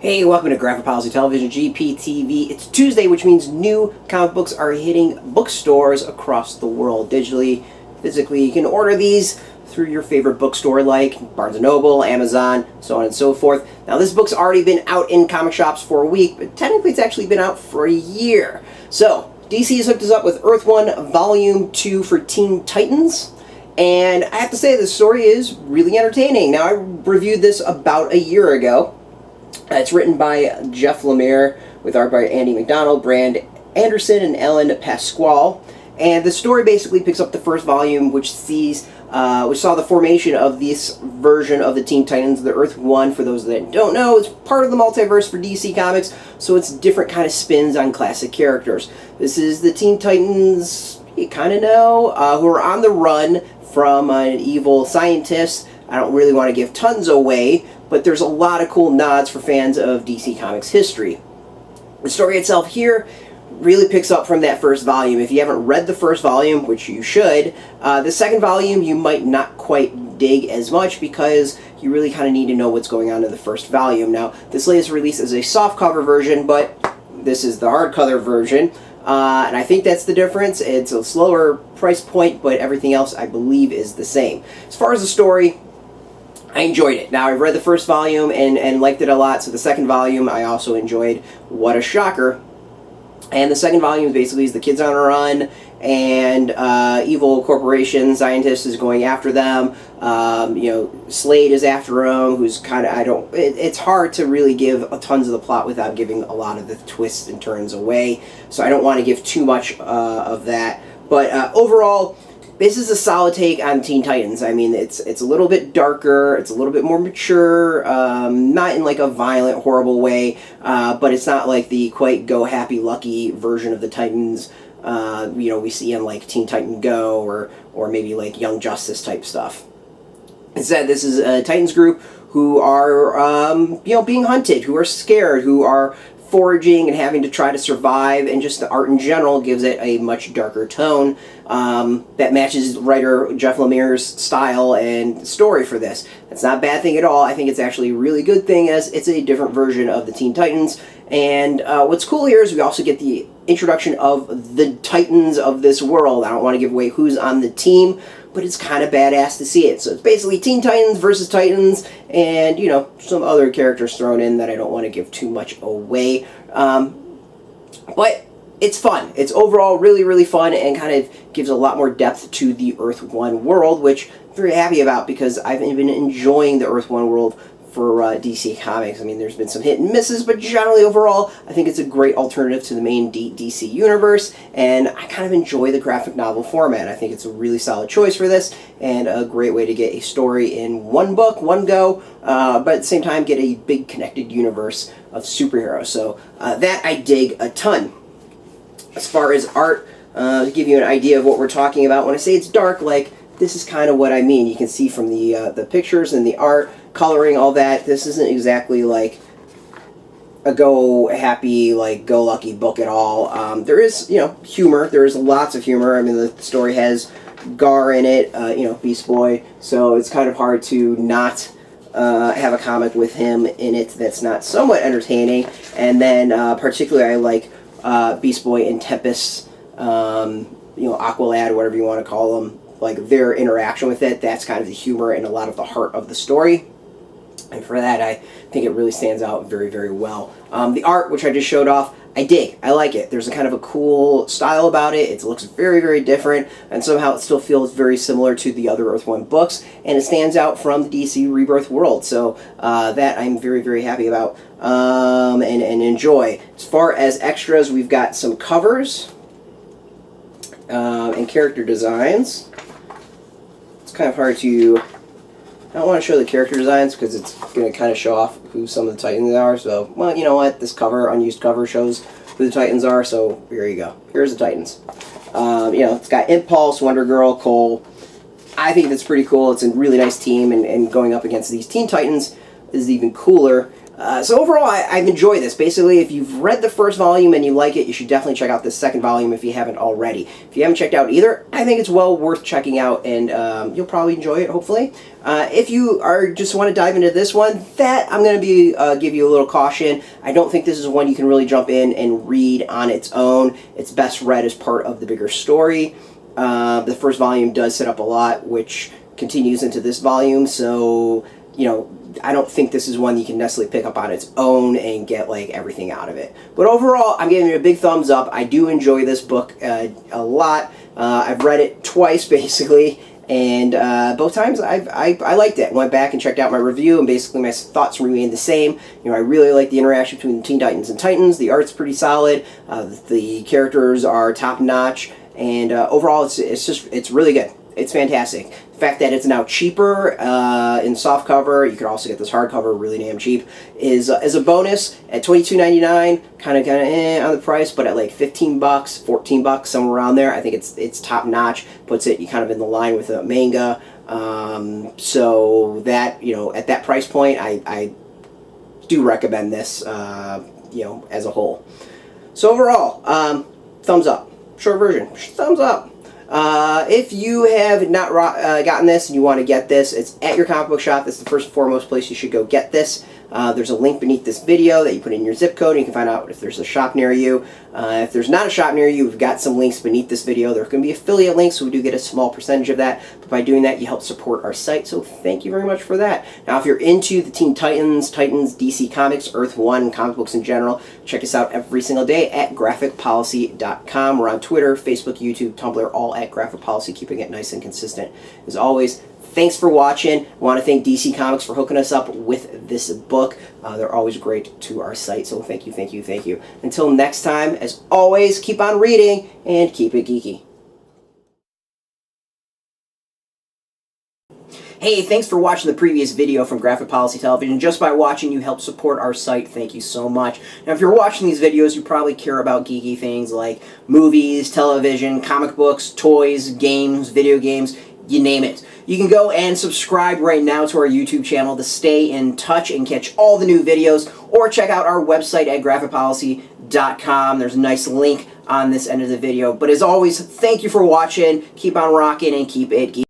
Hey, welcome to Graphic Policy Television, GPTV. It's Tuesday, which means new comic books are hitting bookstores across the world. Digitally, physically, you can order these through your favorite bookstore like Barnes & Noble, Amazon, so on and so forth. Now, this book's already been out in comic shops for a week, but technically it's actually been out for a year. So, DC has hooked us up with Earth 1 Volume 2 for Teen Titans. And I have to say, the story is really entertaining. Now, I reviewed this about a year ago. It's written by Jeff Lemire with art by Andy Macdonald, Brand Anderson, and Ellen Pasquale. And the story basically picks up the first volume, which saw the formation of this version of the Teen Titans, the Earth 1. For those that don't know, it's part of the multiverse for DC Comics, so it's different kind of spins on classic characters. This is the Teen Titans you kind of know, who are on the run from an evil scientist. I don't really want to give tons away, but there's a lot of cool nods for fans of DC Comics history. The story itself here really picks up from that first volume. If you haven't read the first volume, which you should, the second volume you might not quite dig as much because you really kind of need to know what's going on in the first volume. Now, this latest release is a softcover version, but this is the hardcover version. And I think that's the difference. It's a slower price point, but everything else I believe is the same. As far as the story, I enjoyed it. Now, I've read the first volume and liked it a lot, so the second volume I also enjoyed. What a shocker. And the second volume basically is the kids on a run, and evil corporation scientist is going after them. Slade is after him, who's kind of, it's hard to really give tons of the plot without giving a lot of the twists and turns away, so I don't want to give too much of that. But overall, this is a solid take on Teen Titans. I mean, it's a little bit darker, it's a little bit more mature, not in like a violent, horrible way, but it's not like the quite go-happy-lucky version of the Titans we see in like Teen Titan Go or maybe like Young Justice type stuff. Instead, this is a Titans group who are being hunted, who are scared, who are foraging and having to try to survive, and just the art in general gives it a much darker tone that matches writer Jeff Lemire's style and story for this. That's not a bad thing at all. I think it's actually a really good thing, as it's a different version of the Teen Titans. And what's cool here is we also get the introduction of the Titans of this world. I don't want to give away who's on the team, but it's kind of badass to see it. So it's basically Teen Titans versus Titans, and, some other characters thrown in that I don't want to give too much away. But it's fun. It's overall really, really fun, and kind of gives a lot more depth to the Earth 1 world, which I'm very happy about because I've been enjoying the Earth 1 world for DC Comics. I mean, there's been some hit and misses, but generally overall, I think it's a great alternative to the main DC universe, and I kind of enjoy the graphic novel format. I think it's a really solid choice for this, and a great way to get a story in one book, one go, but at the same time get a big connected universe of superheroes. So that I dig a ton. As far as art, to give you an idea of what we're talking about, when I say it's dark, like, this is kind of what I mean. You can see from the pictures and the art, coloring, all that, this isn't exactly like a go-happy, like, go-lucky book at all. There is, humor. There is lots of humor. I mean, the story has Gar in it, Beast Boy, so it's kind of hard to not have a comic with him in it that's not somewhat entertaining. And then, particularly, I like Beast Boy and Tempest, Aqualad, whatever you want to call them, like their interaction with it. That's kind of the humor and a lot of the heart of the story. And for that, I think it really stands out very, very well. The art, which I just showed off, I dig. I like it. There's a kind of a cool style about it. It looks very, very different, and somehow it still feels very similar to the other Earth 1 books, and it stands out from the DC Rebirth world. So that I'm very, very happy about and enjoy. As far as extras, we've got some covers and character designs. It's kind of hard to... I don't want to show the character designs because it's going to kind of show off who some of the Titans are. So, well, you know what? This cover, unused cover, shows who the Titans are. So, here you go. Here's the Titans. It's got Impulse, Wonder Girl, Cole. I think that's pretty cool. It's a really nice team, and going up against these Teen Titans is even cooler. So overall, I've enjoyed this. Basically, if you've read the first volume and you like it, you should definitely check out the second volume if you haven't already. If you haven't checked out either, I think it's well worth checking out, and you'll probably enjoy it, hopefully. If you just want to dive into this one, that I'm going to be give you a little caution. I don't think this is one you can really jump in and read on its own. It's best read as part of the bigger story. The first volume does set up a lot, which continues into this volume, so, you know, I don't think this is one you can necessarily pick up on its own and get like everything out of it. But overall, I'm giving it a big thumbs up. I do enjoy this book a lot. I've read it twice basically, and both times I liked it. Went back and checked out my review, and basically my thoughts remain the same. You know, I really like the interaction between the Teen Titans and Titans. The art's pretty solid. The characters are top notch, and overall, it's really good. It's fantastic. The fact that it's now cheaper in softcover, you could also get this hardcover really damn cheap, is a bonus at $22.99. Kind of on the price, but at like $15, $14, somewhere around there. I think it's top notch. Puts it kind of in the line with a manga. So that, you know, at that price point, I do recommend this, you know, as a whole. So overall, thumbs up. Short version, thumbs up. If you have not gotten this and you want to get this, it's at your comic book shop. That's the first and foremost place you should go get this. There's a link beneath this video that you put in your zip code, and you can find out if there's a shop near you. If there's not a shop near you, we've got some links beneath this video. There are going to be affiliate links, so we do get a small percentage of that. But by doing that, you help support our site, so thank you very much for that. Now, if you're into the Teen Titans, DC Comics, Earth 1, comic books in general, check us out every single day at graphicpolicy.com. We're on Twitter, Facebook, YouTube, Tumblr, all at Graphic Policy, keeping it nice and consistent. As always, thanks for watching. I want to thank DC Comics for hooking us up with this book. They're always great to our site, so thank you, thank you, thank you. Until next time, as always, keep on reading and keep it geeky. Hey, thanks for watching the previous video from Graphic Policy Television. Just by watching, you help support our site. Thank you so much. Now, if you're watching these videos, you probably care about geeky things like movies, television, comic books, toys, games, video games, you name it. You can go and subscribe right now to our YouTube channel to stay in touch and catch all the new videos, or check out our website at graphicpolicy.com. There's a nice link on this end of the video. But as always, thank you for watching. Keep on rocking and keep it geeky.